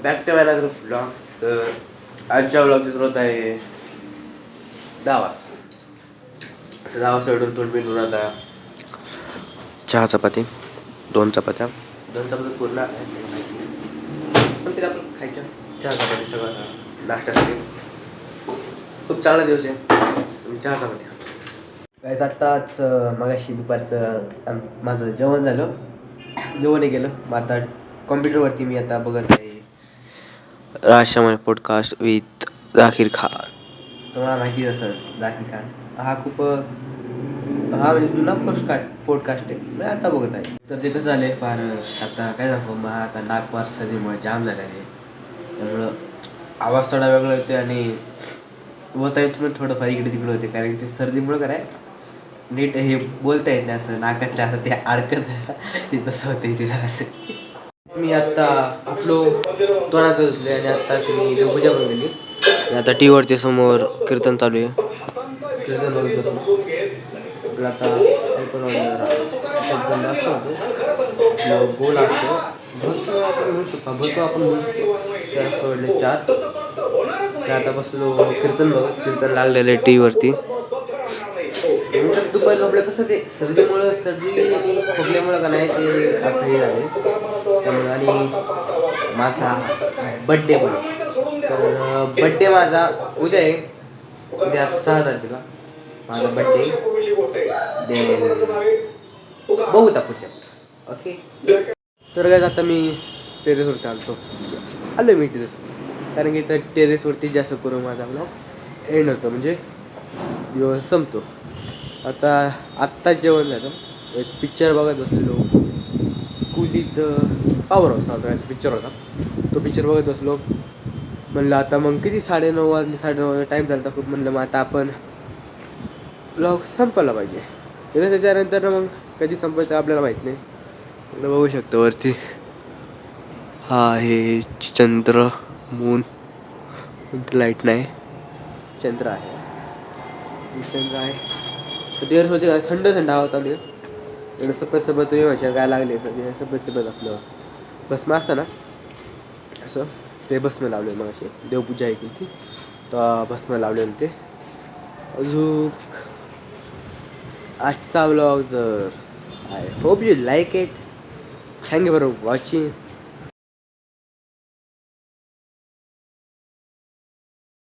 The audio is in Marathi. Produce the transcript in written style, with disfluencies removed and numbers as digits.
Back to another blog. तर आजच्या ब्लॉगची सुरुवात आहे 10 वाजता. 10 वाजता उठून तोंड बिंदून आता चहा चपाती, 2 चपात्या पूर्ण पण तरी आपण खायच्या. चहा चपाती सगळं नाश्त्यासाठी खूप चांगला दिवस आहे. चहा चपाती काय आत्ताच मगाशी दुपारचं माझं जेवण झालं. जेवणही गेलं. मग आता कॉम्प्युटरवरती मी आता बघत आहे राजशमल पॉडकास्ट विथ झाकीर खान. तुम्हाला माहिती असेल झाकीर खान हा खूप म्हणजे जुना पॉडकास्ट आहे. मी आता बघत आहे. तर ते कसं झालं आहे फार आता काय सांगू मग आता नागपार सर्दीमुळे जाम झालं आहे. त्यामुळं आवाज थोडा वेगळा होतो आणि बोलता येत पण थोडंफार इकडे तिकडे होते. कारण ते सर्दीमुळं काय नीट हे बोलता येत नाही. असं नाकातलं असं ते अडकत ते तसं होतं ते जरासं. मी आत्ता आपलो तोंडात धुतले आणि आत्ताच मी देवपूजा पण गेली. आता टी व्हीवरती समोर कीर्तन चालू आहे. कीर्तन बघत बसलो. आपलं आता हे पण कीर्तन जास्त होतो गोल असतो. भस्म आपण म्हणू शकतो. भस्म आपण म्हणू शकतो. त्या सोडले 4. आता बसलो कीर्तन बघत. कीर्तन लागलेलं आहे टी व्हीवरती. नंतर दुपारी झोपलं कसं ते सर्दी आणि खोकल्यामुळं का नाही ते आता हे झाले. त्यामुळं आणि माझा बड्डे पण तर बड्डे माझा उद्या आहे. उद्या 6 तारखेला माझा बड्डे. देन बघू पुढच्या. ओके. तर काय आता मी टेरेसवरती आलो मी टेरेसवर. कारण की तर टेरेसवरती जास्त करून माझा ब्लॉग एंड होतो म्हणजे दिवस संपतो. आत्ताच जेवण झालं. एक पिक्चर बघत बसलेलो. कुली द पॉवर हाऊस नावाचा पिक्चर होता. तो पिक्चर बघत बसलो. म्हणलं आता मग किती 9:30 वाजले. 9:30 टाईम झाला होता खूप. म्हणलं मग आता आपण ब्लॉग संपवला पाहिजे. त्यानंतर मग कधी संपायचं आपल्याला माहीत नाही. आपलं बघू शकतो वरती हा आहे चंद्र मून. लाईट नाही चंद्र आहे. चंद्र आहे. टेरेस होते का थंड हवा चालू आहे. एवढं सपत तुम्ही म्हणशाल काय लागले. सपत आपलं भस्म असतं ना असं ते भस्म लावले. मग अशी देवपूजा आहे की ती तर भस्म लावले होते. अजून आजचा व्लॉग जर I hope you like it. Thank you for watching.